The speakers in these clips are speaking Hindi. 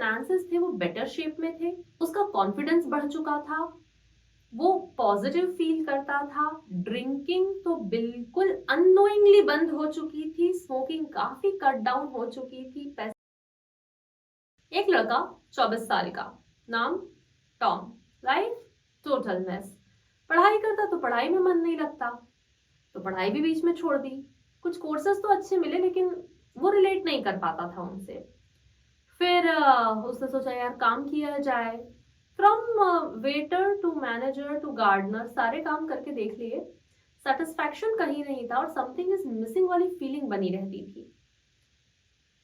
फाइनेंसेस थे वो बेटर शेप में थे, उसका कॉन्फिडेंस बढ़ चुका था, वो पॉजिटिव फील करता था, ड्रिंकिंग तो बिल्कुल अननोइंगली बंद हो चुकी थी, स्मोकिंग काफी कट डाउन हो चुकी थी। एक लड़का 24 साल का, नाम टॉम, लाइफ टोटल मेस। पढ़ाई करता तो पढ़ाई में मन नहीं लगता, तो पढ़ाई भी बीच में छोड़ दी। कुछ कोर्सेज तो अच्छे मिले लेकिन वो रिलेट नहीं कर पाता था उनसे। फिर उसने सोचा यार काम किया जाए। From waiter to manager to gardener सारे काम करके देख लिए, सेटिस्फैक्शन कहीं नहीं था और समथिंग इज मिसिंग वाली फीलिंग बनी रहती थी।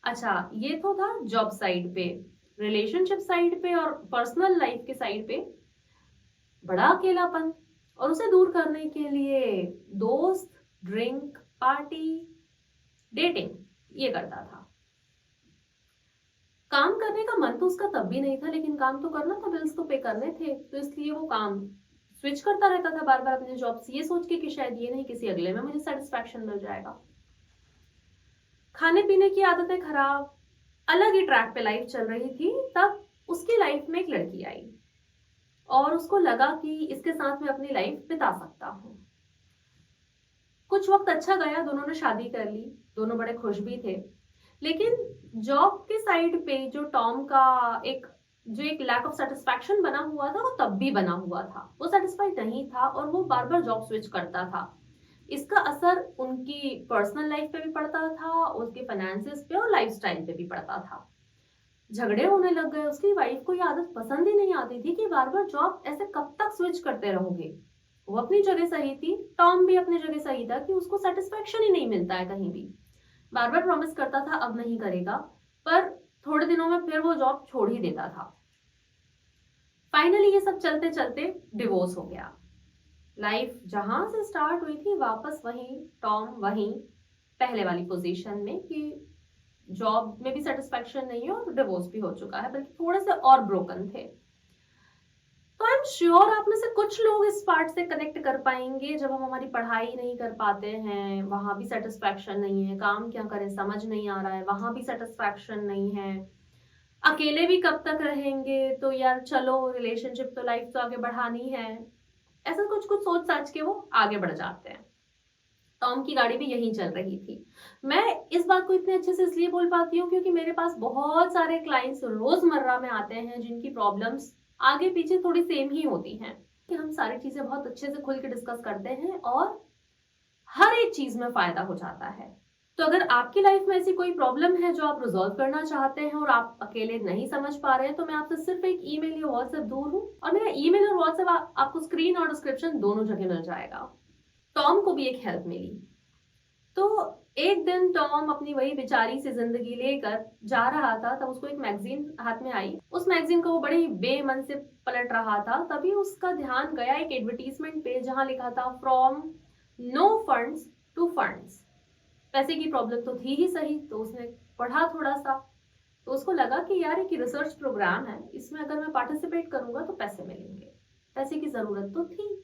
अच्छा, ये तो था जॉब साइड पे। रिलेशनशिप साइड पे और पर्सनल लाइफ के साइड पे बड़ा अकेलापन, और उसे दूर करने के लिए दोस्त, ड्रिंक, पार्टी, डेटिंग ये करता था। काम करने का मन तो उसका तब भी नहीं था, लेकिन काम तो करना था, बिल्स तो पे करने थे, तो इसलिए वो काम स्विच करता रहता था बार बार अपने जॉब से, ये सोच के कि शायद ये नहीं किसी अगले में मुझे सेटिस्फैक्शन मिल जाएगा। खाने पीने की आदतें खराब, अलग ही ट्रैक पे लाइफ चल रही थी। तब उसकी लाइफ में एक लड़की आई और उसको लगा कि इसके साथ मैं अपनी लाइफ बिता सकता हूँ। कुछ वक्त अच्छा गया, दोनों ने शादी कर ली, दोनों बड़े खुश भी थे। लेकिन जॉब के साइड पे जो टॉम का एक जो एक लैक ऑफ सेटिस्फैक्शन बना हुआ था वो तब भी बना हुआ था। वो सेटिस्फाइड नहीं था और वो बार बार जॉब स्विच करता था। इसका असर उनकी पर्सनल लाइफ पे भी पड़ता था, उसके फाइनेंसेस पे और लाइफस्टाइल पे भी पड़ता था। झगड़े होने लग गए। उसकी वाइफ को ये आदत पसंद ही नहीं आती थी कि बार बार जॉब ऐसे कब तक स्विच करते रहोगे। वो अपनी जगह सही थी, टॉम भी अपनी जगह सही था कि उसको सेटिस्फेक्शन ही नहीं मिलता है कहीं भी। बार बार प्रॉमिस करता था अब नहीं करेगा, पर थोड़े दिनों में फिर वो जॉब छोड़ ही देता था। फाइनली ये सब चलते चलते डिवोर्स हो गया। लाइफ जहां से स्टार्ट हुई थी वापस वहीं, टॉम वहीं, पहले वाली पोजीशन में कि जॉब में भी सेटिस्फेक्शन नहीं है और डिवोर्स भी हो चुका है, बल्कि थोड़े से और ब्रोकन थे। तो आई एम श्योर आप में से कुछ लोग इस पार्ट से कनेक्ट कर पाएंगे। जब हम हमारी पढ़ाई नहीं कर पाते हैं, वहां भी सेटिस्फेक्शन नहीं है, काम क्या करें समझ नहीं आ रहा है, वहां भी सेटिस्फेक्शन नहीं है, अकेले भी कब तक रहेंगे, तो यार चलो रिलेशनशिप तो लाइफ तो आगे बढ़ानी है, ऐसा कुछ कुछ सोच साच के वो आगे बढ़ जाते हैं। टॉम की गाड़ी भी यहीं चल रही थी। मैं इस बात को इतने अच्छे से इसलिए बोल पाती हूँ क्योंकि मेरे पास बहुत सारे क्लाइंट्स रोजमर्रा में आते हैं जिनकी प्रॉब्लम्स आगे पीछे थोड़ी सेम ही होती हैं, कि हम सारी चीजें बहुत अच्छे से खुल के डिस्कस करते हैं और हर एक चीज में फायदा हो जाता है। तो अगर आपकी लाइफ में ऐसी कोई प्रॉब्लम है जो आप रिजॉल्व करना चाहते हैं और आप अकेले नहीं समझ पा रहे हैं, तो मैं आपसे सिर्फ एक ईमेल या व्हाट्सएप दूर हूँ, और मेरा ईमेल और व्हाट्सएप आपको स्क्रीन और डिस्क्रिप्शन दोनों जगह मिल जाएगा। टॉम को भी एक हेल्प मिली। तो एक दिन टॉम अपनी वही बेचारी सी जिंदगी लेकर जा रहा था, तब उसको एक मैगजीन हाथ में आई। उस मैगजीन को वो बड़े ही बेमन से पलट रहा था, तभी उसका ध्यान गया एक एडवर्टीजमेंट पे जहां लिखा था from no funds to funds. पैसे की प्रॉब्लम तो थी ही सही, तो उसने पढ़ा थोड़ा सा, तो उसको लगा कि यार एक रिसर्च प्रोग्राम है, इसमें अगर मैं पार्टिसिपेट करूंगा तो पैसे मिलेंगे, पैसे की जरूरत तो थी।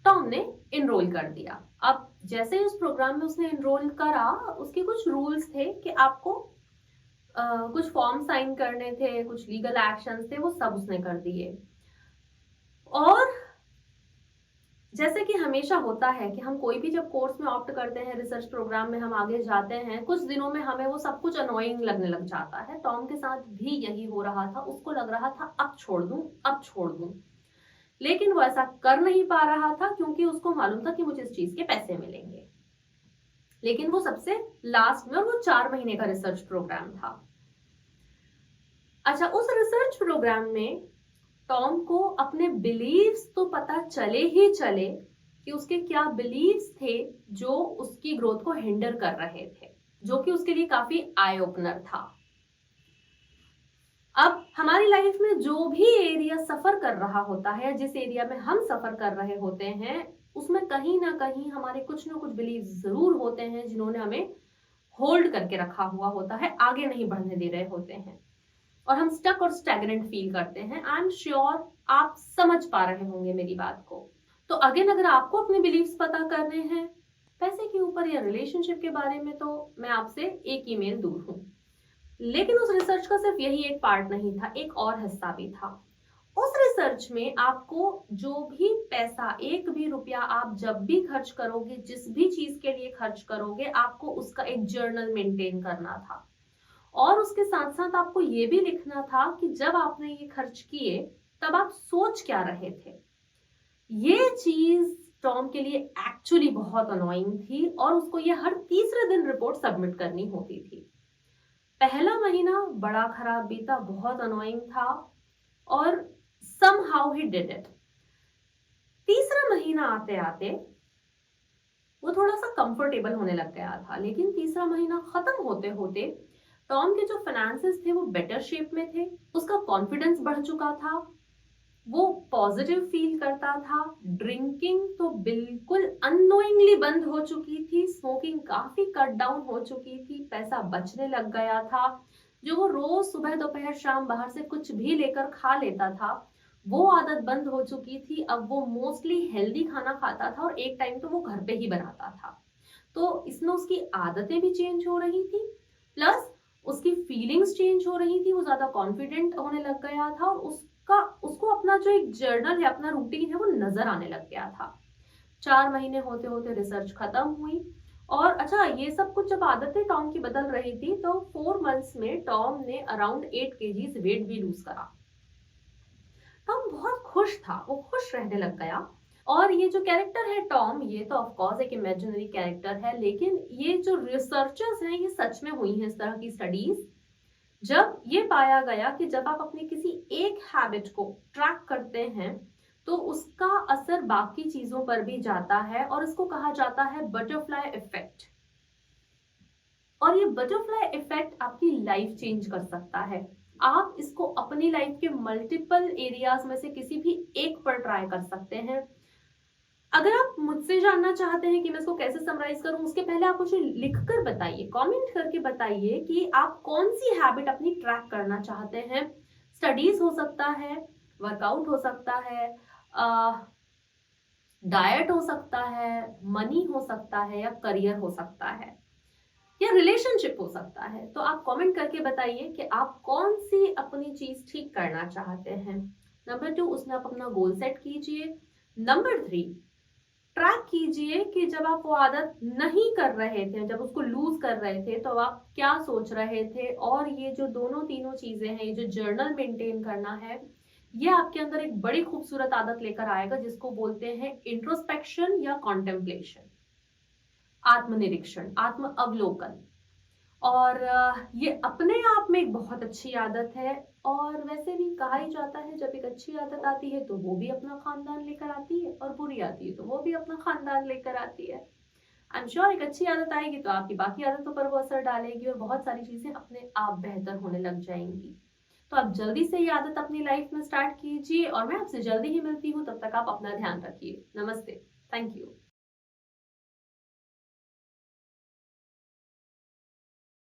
टॉम ने इनरोल कर दिया। अब जैसे ही उस प्रोग्राम में उसने इनरोल करा, उसके कुछ रूल्स थे कि आपको कुछ फॉर्म साइन करने थे, कुछ लीगल एक्शंस थे, वो सब उसने कर दिए। और जैसे कि हमेशा होता है कि हम कोई भी जब कोर्स में ऑप्ट करते हैं, रिसर्च प्रोग्राम में हम आगे जाते हैं, कुछ दिनों में हमें वो सब कुछ अनोइंग लगने लग जाता है। टॉम के साथ भी यही हो रहा था। उसको लग रहा था अब छोड़ दूं, अब छोड़ दूं, लेकिन वो ऐसा कर नहीं पा रहा था क्योंकि उसको मालूम था कि मुझे इस चीज के पैसे मिलेंगे। लेकिन वो सबसे लास्ट में, और वो 4 महीने का रिसर्च प्रोग्राम था। अच्छा, उस रिसर्च प्रोग्राम में टॉम को अपने बिलीव्स तो पता चले ही चले कि उसके क्या बिलीव्स थे जो उसकी ग्रोथ को हिंडर कर रहे थे, जो कि उसके लिए काफी आई ओपनर था। अब हमारी लाइफ में जो भी एरिया सफर कर रहा होता है, जिस एरिया में हम सफर कर रहे होते हैं, उसमें कहीं ना कहीं हमारे कुछ ना कुछ बिलीव जरूर होते हैं जिन्होंने हमें होल्ड करके रखा हुआ होता है, आगे नहीं बढ़ने दे रहे होते हैं, और हम स्टक और स्टैग्नेंट फील करते हैं। आई एम श्योर आप समझ पा रहे होंगे मेरी बात को। तो अगेन, अगर आपको अपने बिलीव्स पता करने हैं पैसे के ऊपर या रिलेशनशिप के बारे में, तो मैं आपसे एक ईमेल दूर हूं। लेकिन उस रिसर्च का सिर्फ यही एक पार्ट नहीं था, एक और हिस्सा भी था। उस रिसर्च में आपको जो भी पैसा, एक भी रुपया आप जब भी खर्च करोगे, जिस भी चीज के लिए खर्च करोगे, आपको उसका एक जर्नल मेंटेन करना था। और उसके साथ साथ आपको ये भी लिखना था कि जब आपने ये खर्च किए तब आप सोच क्या रहे थे। ये चीज टॉम के लिए एक्चुअली बहुत अनोइंग थी और उसको ये हर तीसरे दिन रिपोर्ट सबमिट करनी होती थी। पहला महीना बड़ा खराब बीता, बहुत अनोइंग था और somehow he did it। तीसरा महीना आते आते वो थोड़ा सा कंफर्टेबल होने लग गया था, लेकिन तीसरा महीना खत्म होते होते टॉम के जो फाइनेंसेस थे वो बेटर शेप में थे, उसका कॉन्फिडेंस बढ़ चुका था, वो पॉजिटिव फील करता था, ड्रिंकिंग तो बिल्कुल अननोइंगली बंद हो चुकी थी, स्मोकिंग काफी कट डाउन हो चुकी थी, पैसा बचने लग गया था। जो वो रोज सुबह दोपहर शाम बाहर से कुछ भी लेकर खा लेता था, वो आदत बंद हो चुकी थी। अब वो मोस्टली हेल्दी खाना खाता था और एक टाइम तो वो घर पे ही बनाता था। तो इसमें उसकी आदतें भी चेंज हो रही थी, प्लस उसकी फीलिंग्स चेंज हो रही थी, वो ज्यादा कॉन्फिडेंट होने लग गया था और उसको अपना जो एक जर्नल है, अपना रूटीन है, वो नजर आने लग गया था। 4 महीने होते होते रिसर्च खत्म हुई और अच्छा, ये सब कुछ जब आदतें टॉम की बदल रही थी तो 4 मंथ्स में टॉम ने अराउंड 8 kg वेट भी लूज करा। टॉम बहुत खुश था, वो खुश रहने लग गया। और ये जो कैरेक्टर है टॉम, ये तो ऑफ कोर्स एक इमेजिनरी कैरेक्टर है, लेकिन ये जो रिसर्चर्स हैं, ये सच में हुई हैं इस तरह की स्टडीज। जब ये पाया गया कि जब आप अपनी किसी एक हैबिट को ट्रैक करते हैं तो उसका असर बाकी चीजों पर भी जाता है और इसको कहा जाता है बटरफ्लाई इफेक्ट। और ये बटरफ्लाई इफेक्ट आपकी लाइफ चेंज कर सकता है। आप इसको अपनी लाइफ के मल्टीपल एरियाज में से किसी भी एक पर ट्राई कर सकते हैं। अगर आप मुझसे जानना चाहते हैं कि मैं इसको कैसे समराइज करूं, उसके पहले आप मुझे लिखकर बताइए, कमेंट करके बताइए कि आप कौन सी हैबिट अपनी ट्रैक करना चाहते हैं। स्टडीज हो सकता है, वर्कआउट हो सकता है, डाइट हो सकता है, मनी हो सकता है, या करियर हो सकता है, या रिलेशनशिप हो सकता है। तो आप कमेंट करके बताइए कि आप कौन सी अपनी चीज ठीक करना चाहते हैं। नंबर 2, उसमें आप अपना गोल सेट कीजिए। नंबर 3, ट्रैक कीजिए कि जब आप वो आदत नहीं कर रहे थे, जब उसको लूज कर रहे थे, तो आप क्या सोच रहे थे। और ये जो दोनों तीनों चीजें हैं, ये जो जर्नल मेंटेन करना है, ये आपके अंदर एक बड़ी खूबसूरत आदत लेकर आएगा जिसको बोलते हैं इंट्रोस्पेक्शन या कॉन्टेम्पलेशन, आत्मनिरीक्षण, आत्म अवलोकन। और ये अपने आप में एक बहुत अच्छी आदत है। और वैसे भी कहा ही जाता है जब एक अच्छी आदत आती है तो वो भी अपना खानदान लेकर आती है, और बुरी आती है तो वो भी अपना खानदान लेकर आती है। आई एम श्योर एक अच्छी आदत आएगी तो आपकी बाकी आदतों पर वो असर डालेगी और बहुत सारी चीजें अपने आप बेहतर होने लग जाएंगी। तो आप जल्दी से ये आदत अपनी लाइफ में स्टार्ट कीजिए और मैं आपसे जल्दी ही मिलती हूँ। तब तक आप अपना ध्यान रखिए। नमस्ते। Thank you.